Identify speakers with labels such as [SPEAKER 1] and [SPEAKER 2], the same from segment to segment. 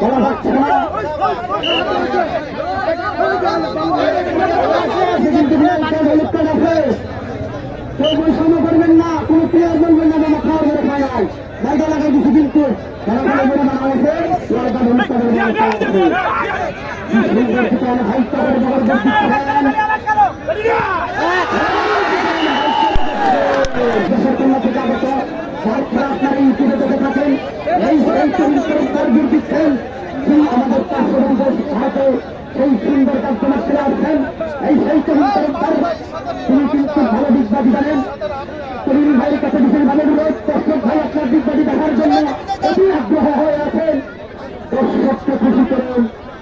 [SPEAKER 1] বলা যাচ্ছে না। কেউ বৈষম্য করবেন না, কোন প্লেয়ার বলবেন না যে খাওয়ার ঘরে খায় নাই, জায়গা লাগাই দিচ্ছি কিন্তু আপনারা ইউটিউবে দেখে থাকেন। এই দিচ্ছেন আমাদের হাতে সেই সুন্দর কাস্টমার চলে আসছেন। এই সেই তিনি কিন্তু ভালো দিকবাদী জানেন। তরুণ ভাইয়ের কাছে বিশেষভাবে অনুরোধ, দর্শক ভাই আপনার দিকবাদী দেখার জন্য অতি আগ্রহ হয়ে আছেন। দর্শককে খুশি করুন,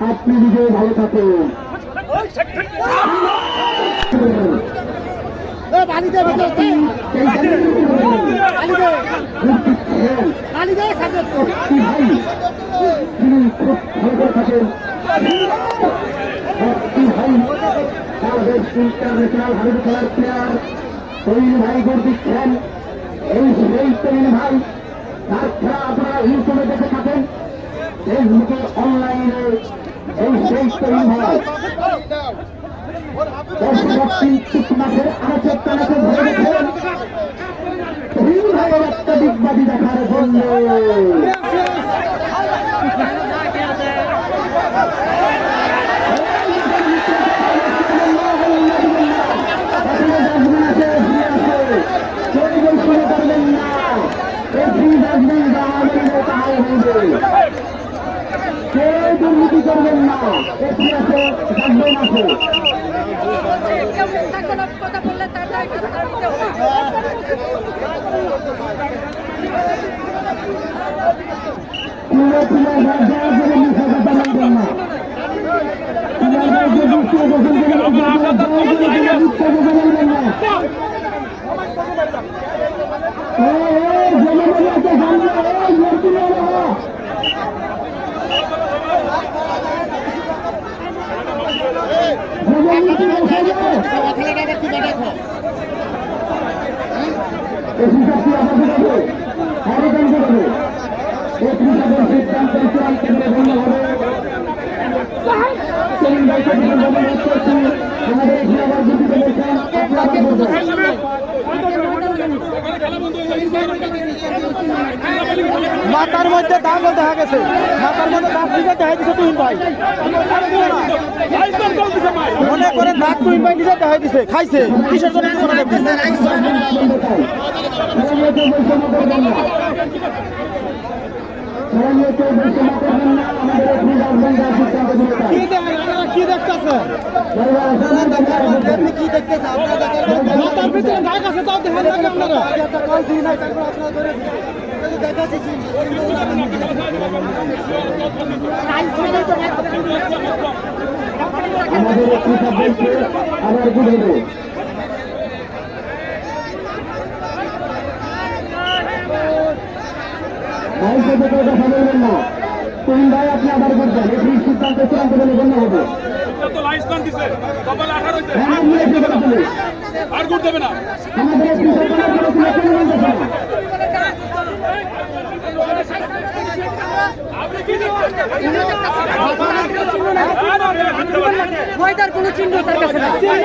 [SPEAKER 1] আপনি নিজেও ভালো থাকুন। ইন্টারন্যাশনাল হাবিব খেলার প্লেয়ার তরুণ ভাই গোল দিচ্ছেন। এই সেই তরুণ ভাই, তার খেলা আপনারা ইউটিউবে দেখে থাকেন, ফেসবুকে অনলাইনে। এই সেই তরুণ ভাই দর্শক 3 মাসের আলোচক তালাকে ধরে গেছেন তরুণ ভাইয়ের একটা দিকবাদী দেখার জন্য। দুর্নীতি করবেন না,
[SPEAKER 2] কথা বললে তার
[SPEAKER 3] মাথার মধ্যে দাগও দেখা গেছে, মাথার মধ্যে দাগ নিজে দেখা দিচ্ছে তুহিন ভাই। মনে করে দাগ তুহিন ভাই নিজে দেখা দিচ্ছে, খাইছে কিসের জন্য কি দেখতেছে, কি দেখতেছে মাথার ভিতরে দাগ আছে, তাও দেখেন না আপনারা।
[SPEAKER 1] আমাদের আবার বুঝাবো কথা বলবেন না। কোন ভাই আপনি আবার করবেন, এই সিদ্ধান্ত চূড়ান্ত বলে গণ্য হবে।
[SPEAKER 4] আর গুড দেবে না
[SPEAKER 1] আমাদের
[SPEAKER 2] ময়দার কোনো চিহ্ন তার কাছে না, চিহ্ন